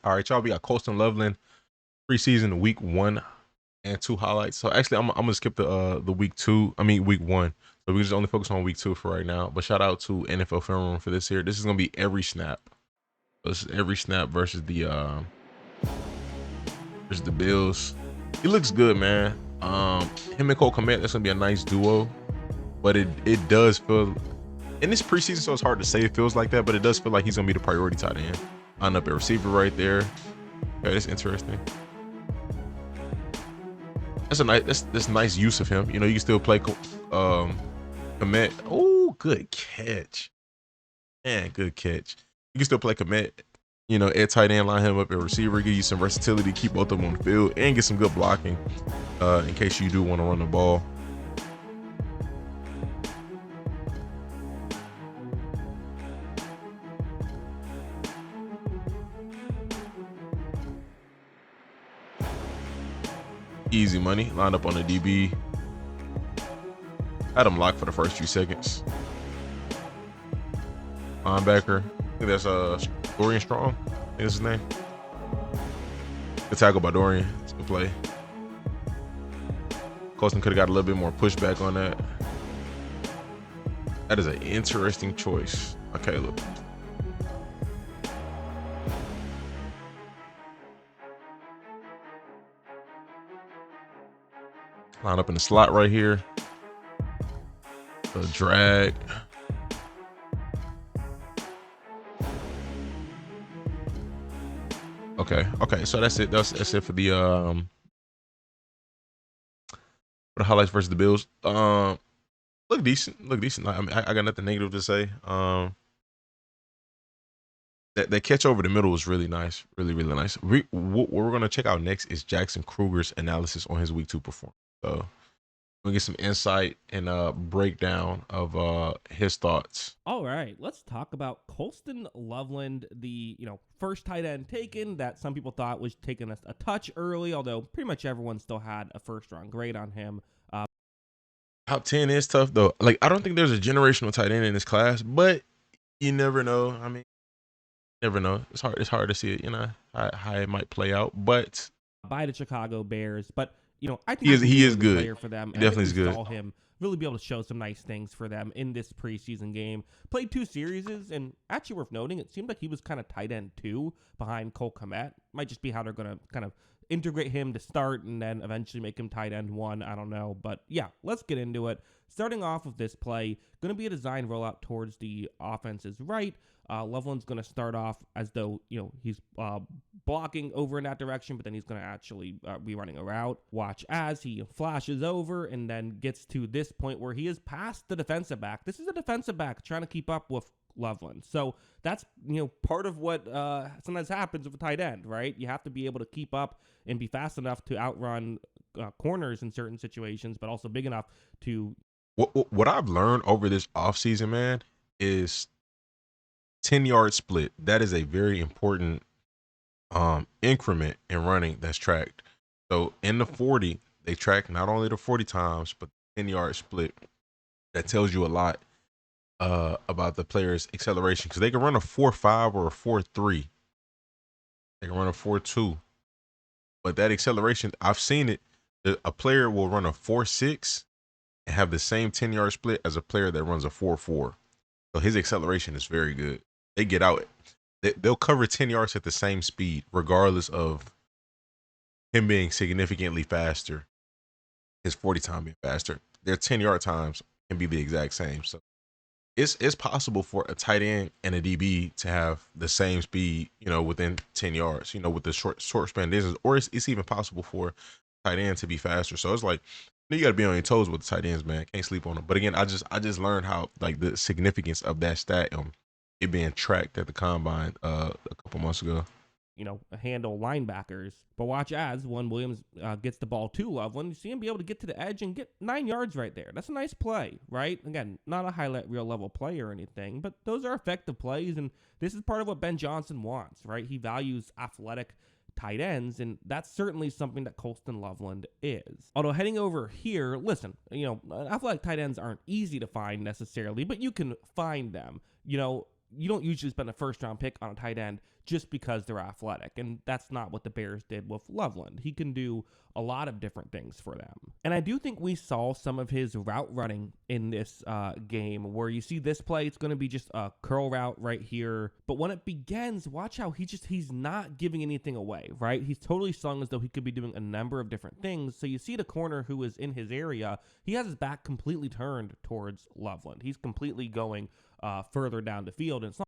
All right, y'all. We got Colston Loveland preseason week 1 and 2 highlights. So actually, I'm gonna skip the week 2. I mean week 1. So we just only focus on week 2 for right now. But shout out to NFL Film Room for this here. This is gonna be every snap. So this is every snap versus the Bills. He looks good, man. Him and Cole Kmet, that's gonna be a nice duo. But it does feel in this preseason, so it's hard to say it feels like that, but it does feel like he's gonna be the priority tight end. Line up a receiver right there. Okay, that's interesting. That's a nice that's nice use of him. You know, you can still play Kmet. Oh, good catch. Man, good catch. You can still play Kmet. You know, at tight end, line him up at receiver, give you some versatility, keep both of them on the field, and get some good blocking in case you do want to run the ball. Easy money. Lined up on the DB. Had him locked for the first few seconds. Linebacker. I think that's Dorian Strong. I think that's his name. Good tackle by Dorian. It's a good play. Colston could have got a little bit more pushback on that. That is an interesting choice. Okay, look. Line up in the slot right here. The drag. Okay. So that's it. That's it for the highlights versus the Bills. Look decent. I mean, I got nothing negative to say. That catch over the middle was really nice. Really nice. What we're gonna check out next is Jackson Kruger's analysis on his week 2 performance. So we'll get some insight and breakdown of his thoughts. All right, let's talk about Colston Loveland, the first tight end taken that some people thought was taken a touch early, although pretty much everyone still had a first-round grade on him. Top 10 is tough though. Like I don't think there's a generational tight end in this class, but you never know. I mean, never know. It's hard to see it. You know how it might play out, but by the Chicago Bears, but I think he is a good player for them. He definitely is good. Saw him really be able to show some nice things for them in this preseason game. Played 2 series, and actually worth noting, it seemed like he was kind of tight end 2 behind Cole Kmet. Might just be how they're going to kind of integrate him to start and then eventually make him tight end 1. I don't know. But yeah, let's get into it. Starting off with this play, going to be a design rollout towards the offense's right. Loveland's going to start off as though, he's blocking over in that direction, but then he's going to actually be running a route. Watch as he flashes over and then gets to this point where he is past the defensive back. This is a defensive back trying to keep up with Loveland. So that's, part of what sometimes happens with a tight end, right? You have to be able to keep up and be fast enough to outrun corners in certain situations, but also big enough to... What I've learned over this offseason, man, is 10-yard split. That is a very important increment in running that's tracked. So in the 40, they track not only the 40 times, but the 10-yard split. That tells you a lot about the player's acceleration, because they can run a 4.5 or a 4.3. They can run a 4.2. But that acceleration, I've seen it. A player will run a 4.6 and have the same 10-yard split as a player that runs a 4.4. So his acceleration is very good. They get out. They'll cover 10 yards at the same speed, regardless of him being significantly faster, his 40 time being faster. Their 10-yard times can be the exact same. So it's possible for a tight end and a DB to have the same speed, within 10 yards, with the short span distance, or it's even possible for tight end to be faster. So it's like, you got to be on your toes with the tight ends, man. Can't sleep on them. But again, I just learned how, like, the significance of that stat, it being tracked at the combine a couple months ago. Handle linebackers. But watch as when Williams gets the ball to Loveland, you see him be able to get to the edge and get 9 yards right there. That's a nice play, right? Again, not a highlight reel level play or anything, but those are effective plays, and this is part of what Ben Johnson wants, right? He values athletic tight ends, and that's certainly something that Colston Loveland is. Although heading over here, listen, athletic tight ends aren't easy to find necessarily, but you can find them. You don't usually spend a first-round pick on a tight end just because they're athletic. And that's not what the Bears did with Loveland. He can do a lot of different things for them. And I do think we saw some of his route running in this game, where you see this play, it's going to be just a curl route right here. But when it begins, watch how he's not giving anything away, right? He's totally sung as though he could be doing a number of different things. So you see the corner who is in his area, he has his back completely turned towards Loveland. He's completely going further down the field. And it's not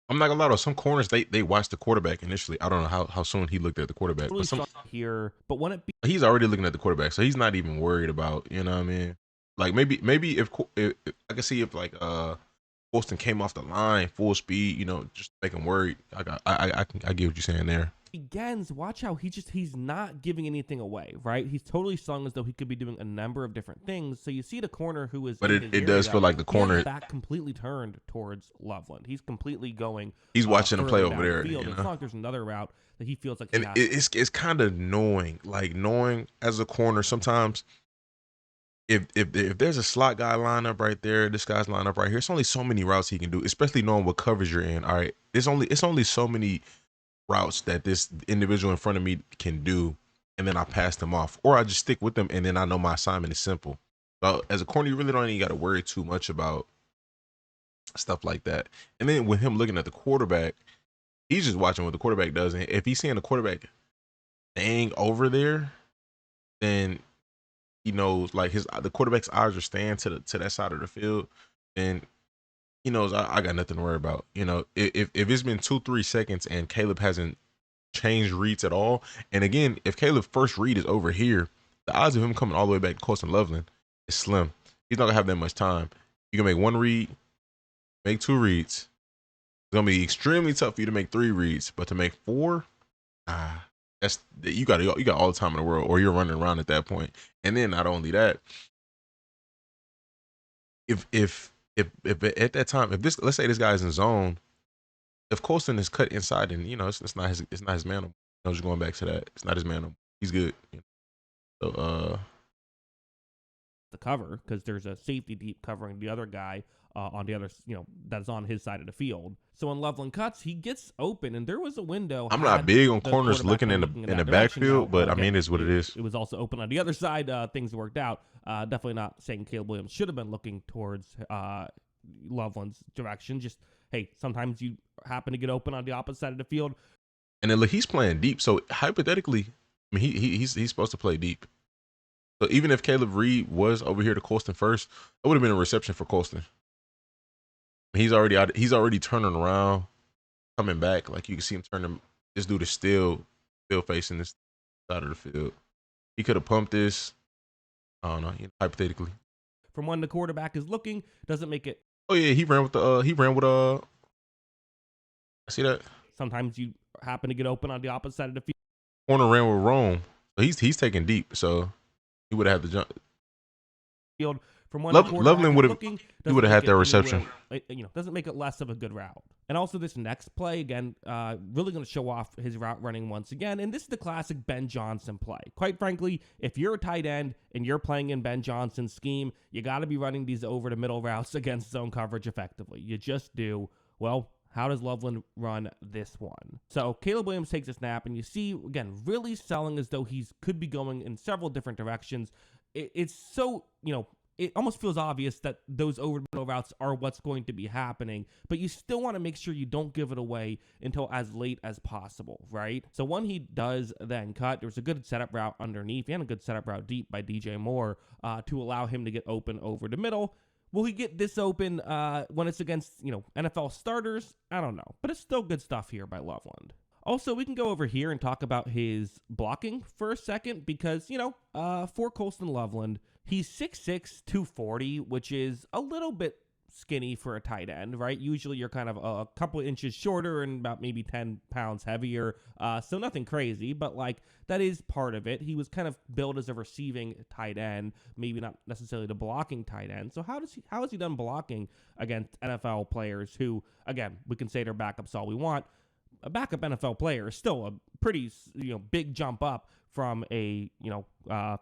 I'm not gonna lie though, some corners they watch the quarterback initially. I don't know how soon he looked at the quarterback, really but some here. But when it he's already looking at the quarterback, so he's not even worried about, you know what I mean? Like maybe if I can see if like Colston came off the line full speed, you know, just make him worried. I get what you're saying there. begins, watch how he's not giving anything away, right? He's totally sung as though he could be doing a number of different things. So you see the corner who is But in it his does area, feel like the he has corner his back completely turned towards Loveland. He's completely going he's watching him play further over down there, the field. you It's know. not like there's another route that he feels like he And has. it's kind of knowing, like knowing as a corner sometimes if there's a slot guy lined up right there, this guy's lined up right here, it's only so many routes he can do, especially knowing what coverage you're in. All right, it's only so many routes that this individual in front of me can do, and then I pass them off, or I just stick with them, and then I know my assignment is simple. So as a corner, you really don't even got to worry too much about stuff like that. And then with him looking at the quarterback, he's just watching what the quarterback does, and if he's seeing the quarterback staying over there, then he knows like the quarterback's eyes are staying to that side of the field, then he knows I got nothing to worry about. You know, if it's been 2-3 seconds and Caleb hasn't changed reads at all, and again, if Caleb's first read is over here, the odds of him coming all the way back to Colston Loveland is slim. He's not gonna have that much time. You can make one read, make two reads. It's gonna be extremely tough for you to make three reads, but to make four, that's you got all the time in the world, or you're running around at that point. And then not only that, if at that time, if this, let's say this guy's in zone, if Colston is cut inside, and you know it's not his man. No more. I was just going back to that. It's not his man. No more. He's good. You know? So The cover, because there's a safety deep covering the other guy on the other, that's on his side of the field. So when Loveland cuts, he gets open, and there was a window. I'm not had big on the corners quarterback looking been in looking the that direction. Now, backfield, but I again, mean, it's what it is. It was also open on the other side. Things worked out. Definitely not saying Caleb Williams should have been looking towards Loveland's direction. Just, hey, sometimes you happen to get open on the opposite side of the field. And then look, he's playing deep. So hypothetically, I mean, he's supposed to play deep. So even if Caleb Reed was over here to Colston first, it would have been a reception for Colston. He's already out. He's already turning around, coming back. Like you can see him turning. This dude is still facing this side of the field. He could have pumped this. I don't know. Hypothetically. From when the quarterback is looking, doesn't make it. Oh yeah, he ran with I see that. Sometimes you happen to get open on the opposite side of the field. Corner ran with Rome. So he's taking deep. So he would have had to jump. Field from when Loveland would have. He would have had that reception. Doesn't make it less of a good route. And also this next play again, really going to show off his route running once again. And this is the classic Ben Johnson play. Quite frankly, if you're a tight end and you're playing in Ben Johnson's scheme, you got to be running these over the middle routes against zone coverage effectively. You just do. Well, how does Loveland run this one? So Caleb Williams takes a snap, and you see, again, really selling as though he could be going in several different directions. It's so, it almost feels obvious that those over the middle routes are what's going to be happening, but you still want to make sure you don't give it away until as late as possible, right? So when he does then cut, there's a good setup route underneath and a good setup route deep by DJ Moore to allow him to get open over the middle. Will he get this open when it's against, NFL starters? I don't know, but it's still good stuff here by Loveland. Also, we can go over here and talk about his blocking for a second because, for Colston Loveland, he's 6'6", 240, which is a little bit skinny for a tight end, right? Usually you're kind of a couple of inches shorter and about maybe 10 pounds heavier. So nothing crazy, but that is part of it. He was kind of billed as a receiving tight end, maybe not necessarily the blocking tight end. So how has he done blocking against NFL players who, again, we can say they're backups all we want, a backup NFL player is still a pretty, big jump up from a,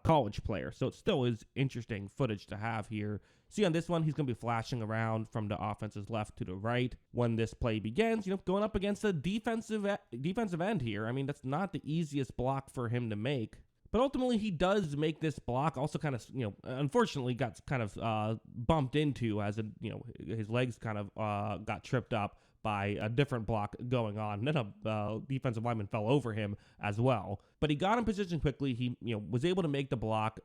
college player. So it still is interesting footage to have here. See, on this one, he's going to be flashing around from the offense's left to the right when this play begins, going up against a defensive end here. I mean, that's not the easiest block for him to make. But ultimately, he does make this block. Also, kind of, unfortunately, got kind of bumped into as his legs kind of got tripped up by a different block going on. And then a defensive lineman fell over him as well. But he got in position quickly. He was able to make the block.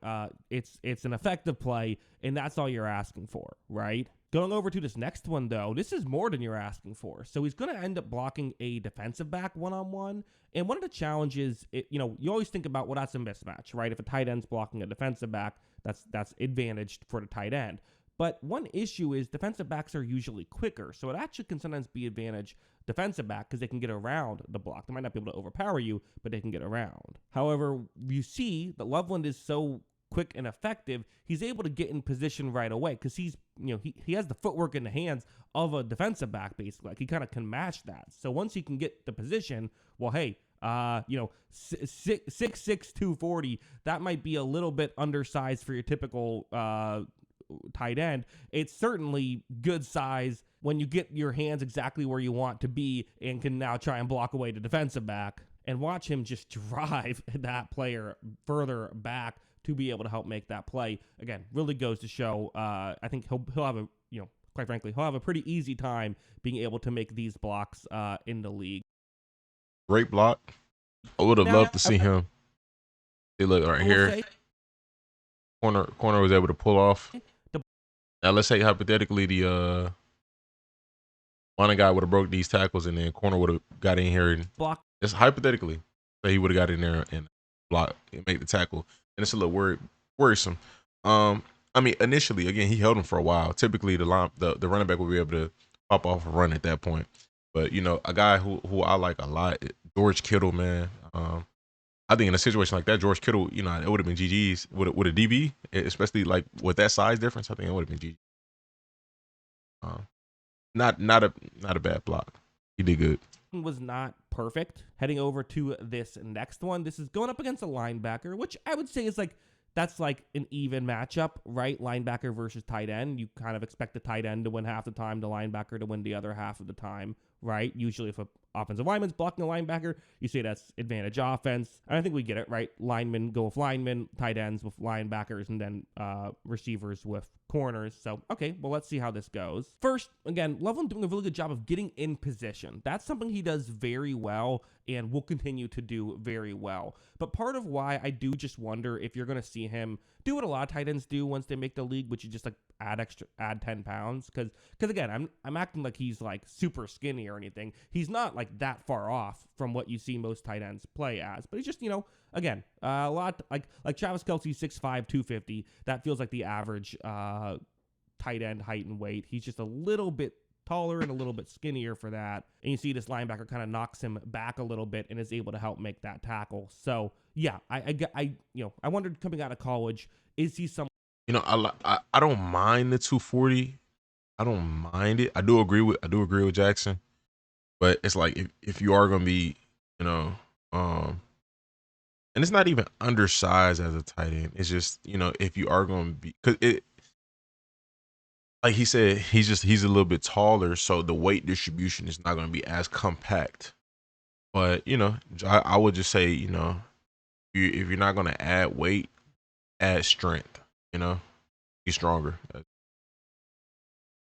It's an effective play, and that's all you're asking for, right? Going over to this next one, though, this is more than you're asking for. So he's going to end up blocking a defensive back one-on-one. And one of the challenges, you always think about, well, that's a mismatch, right? If a tight end's blocking a defensive back, that's advantaged for the tight end. But one issue is defensive backs are usually quicker. So it actually can sometimes be advantage defensive back because they can get around the block. They might not be able to overpower you, but they can get around. However, you see that Loveland is so quick and effective, he's able to get in position right away because he's, he has the footwork in the hands of a defensive back, basically. Like, he kind of can match that. So once he can get the position, well, hey, 6'6", 240, that might be a little bit undersized for your typical tight end. It's certainly good size when you get your hands exactly where you want to be and can now try and block away the defensive back. And watch him just drive that player further back to be able to help make that play. Again, really goes to show, I think he'll have a, quite frankly, he'll have a pretty easy time being able to make these blocks in the league. Great block. I would have loved to see him. See, look right here. Corner was able to pull off. Now let's say hypothetically the one guy would have broke these tackles and then corner would have got in here and block. Just hypothetically, say he would have got in there and block and make the tackle, and it's a little worrisome. I mean, initially, again, he held him for a while. Typically, the running back will be able to pop off and run at that point. But a guy who I like a lot, George Kittle, man. I think in a situation like that, George Kittle, it would have been GG's with a DB, especially like with that size difference. I think it would have been GG. Not a bad block. He did good. Was not perfect. Heading over to this next one, this is going up against a linebacker, which I would say is that's like an even matchup, right? Linebacker versus tight end. You kind of expect the tight end to win half the time, the linebacker to win the other half of the time, right? Usually if a offensive lineman's blocking a linebacker, you say that's advantage offense. And I think we get it, right? Linemen go with linemen, tight ends with linebackers, and then receivers with corners. So, okay, well, let's see how this goes. First, again, Loveland doing a really good job of getting in position. That's something he does very well and will continue to do very well. But part of why I do just wonder if you're going to see him do what a lot of tight ends do once they make the league, which is just add 10 pounds. Because again, I'm acting like he's like super skinny or anything. He's not like that far off from what you see most tight ends play as. But he's just, again, a lot like Travis Kelce, 6'5", 250. That feels like the average tight end height and weight. He's just a little bit taller and a little bit skinnier for that. And you see this linebacker kind of knocks him back a little bit and is able to help make that tackle. So yeah, I wondered coming out of college, is he some? I don't mind the 240. I don't mind it. I do agree with Jackson, but it's like if you are gonna be, and it's not even undersized as a tight end. It's just if you are gonna be, because it. Like he said, he's a little bit taller, so the weight distribution is not going to be as compact. But I would just say, if you're not going to add weight, add strength. Be stronger.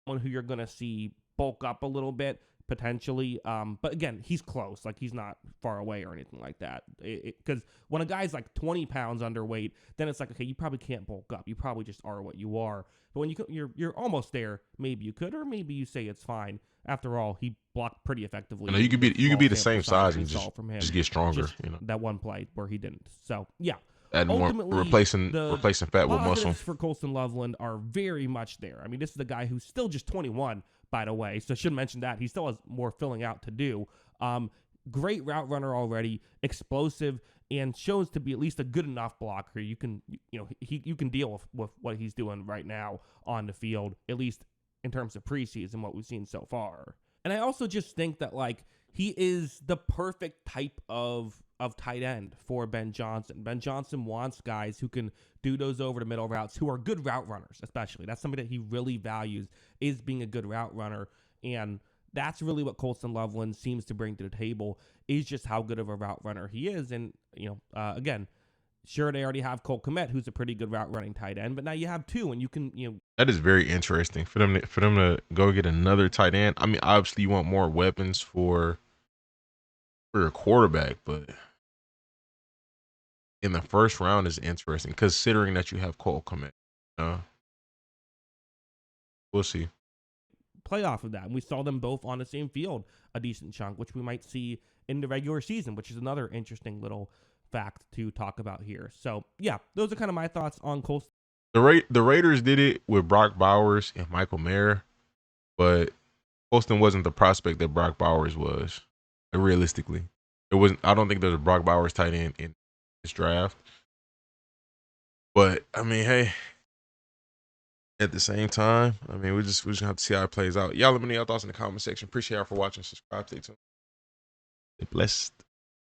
Someone who you're going to see bulk up a little bit potentially, but again, he's close. Like, he's not far away or anything like that. Because when a guy's like 20 pounds underweight, then it's like, okay, you probably can't bulk up. You probably just are what you are. But when you're almost there, maybe you could, or maybe you say it's fine. After all, he blocked pretty effectively. You could be the same size and just get stronger. That one play where he didn't. So yeah, add more, replacing fat with muscle. For Colston Loveland are very much there. I mean, this is the guy who's still just 21, by the way. So I should mention that he still has more filling out to do. Great route runner already, explosive, and shows to be at least a good enough blocker. You can deal with what he's doing right now on the field, at least in terms of preseason, what we've seen so far. And I also just think that he is the perfect type of tight end for Ben Johnson. Ben Johnson wants guys who can do those over the middle routes, who are good route runners, especially. That's something that he really values, is being a good route runner. And that's really what Colston Loveland seems to bring to the table, is just how good of a route runner he is. And, again, sure, they already have Cole Kmet, who's a pretty good route running tight end, but now you have two, and you can, That is very interesting for them to go get another tight end. I mean, obviously you want more weapons for a quarterback, but in the first round is interesting considering that you have Cole Kmet. We'll see. play off of that. And we saw them both on the same field a decent chunk, which we might see in the regular season, which is another interesting little fact to talk about here. So, yeah, those are kind of my thoughts on Colston. The Raiders did it with Brock Bowers and Michael Mayer, but Colston wasn't the prospect that Brock Bowers was. Realistically, it wasn't. I don't think there's a Brock Bowers tight end in this draft. But I mean, hey, at the same time, I mean, we just gonna have to see how it plays out. Y'all let me know your thoughts in the comment section. Appreciate y'all for watching. Subscribe, stay tuned. Stay blessed.